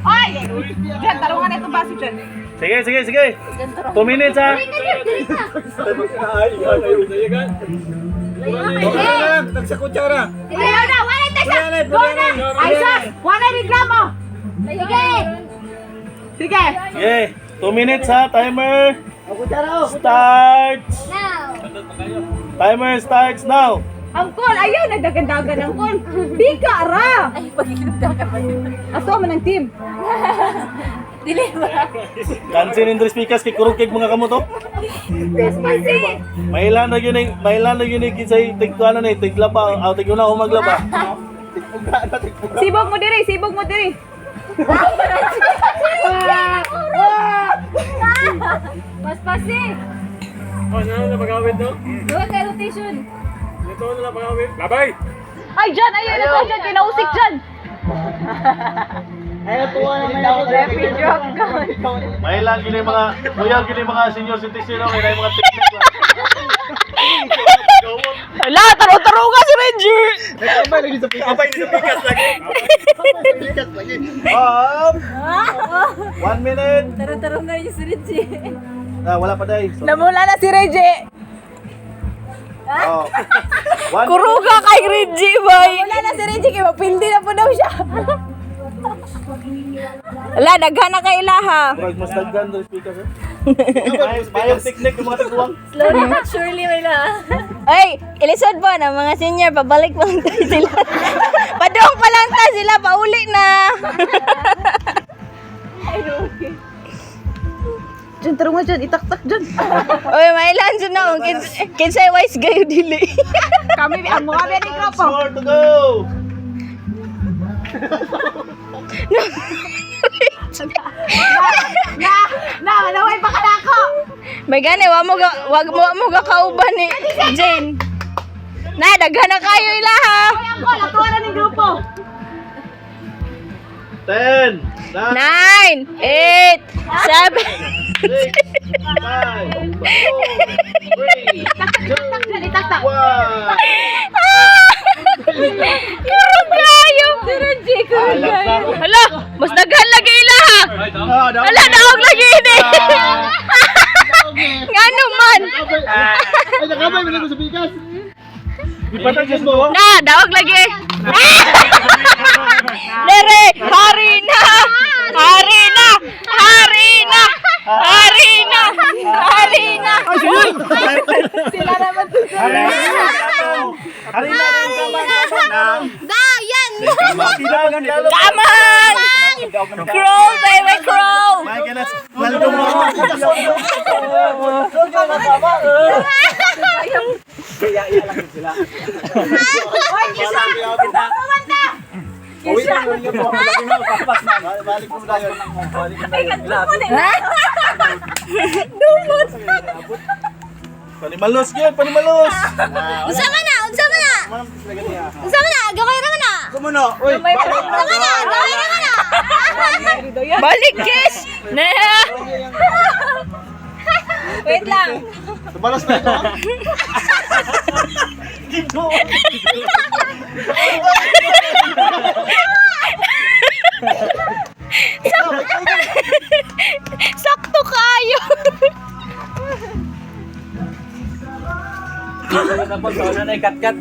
Ay! Diyan, tarungan na itong baso dyan. Sige, sige, sige. 2 minutes ha. Tagsa kutsara. Ayaw na, wala tayo sa... Go na! Ay, sus! Wala reklamo! Sige! Sige! Sige, 2 minutes ha. Timer starts. Timer starts now. Ang call, ayaw, nagdagandagan ang call. Bika, ra! Ay, pagkikindagan ba yun? Ato man ang team. Dili ba? Kansin Indres Pikas kay kurog kay mga kamo to. Kasi, Mailan na yun eh kisay tigkuana na tiglaba aw tiguna o maglaba. sibog mo diri, sibog mo diri. Pas-pasi. Oh, na pag-awit no? Doon ka rotation. Ito na pag-awit. Labay. Ay, dyan, ayun na to, dyan, kinausik dyan. Happy drop gun. Mailan gini mga buyag gini mga senior citizen okay na mga technique lang. Ala, taro-taro ka si Ranger. Abay lagi sa pikas lagi. 1 minute. Taro-taro nga yung si Reggie. Wala pa dai. Namula na si Reggie. Oh. 1 Kuruga kay Reggie, boy. Namula na si Reggie, kaya mapildi na po daw siya. Ala, daghan na kay ilaha. Murag mas daghan Indres Pikas. Bayang technique ng mga tiguang. Slowly but surely, may na. Ay, ilisod po na mga senior, pabalik pa lang tayo sila. Padong pa lang tayo sila, pauli na. Diyan, taro nga dyan, itaktak dyan. Uy, mailan dyan na, kinsay wise gayo dili. Kami, ang mga biyan ni Kropo. More to go. Naway pa ka na ako. May gani, wag mo ga kauban ni Jane. Na, daghan na kayo ilaha. Ay, ang call, atuwa na ng grupo. 10 9, 8, 7. 6 5 4 3 Itaktak dyan, itaktak. 1 Kurog kayo. Si Reggie, kuruga. Hala, mas daghan lagi ilaha. Hala, daog lagi ini. Ngano man? Ay nakabay mo sa pikas. Ipatagis mo. Na, dawag lagi. Dere, hari na. Hari na. Hari na. Hari na. Hari na. Sila naman Hari na rin kaman. Dayan. Kailangan lalo. Come on. Crawl, baby, crawl. May ganas. Naldo mo. Uwi na niya po. Lagi mo papas na. Balik mo na yun. Balik mo na yun. Panimalos yun, panimalos. Unsa man na? Unsa man na? Unsa man na? Gaway ra man na. Kumuno. Uy. Unsa man na? Gaway ra man na. Balik, kiss. Na. Wait lang. Tumalas na ito. Sakto kayo. Napag-sauna na ikat-kat.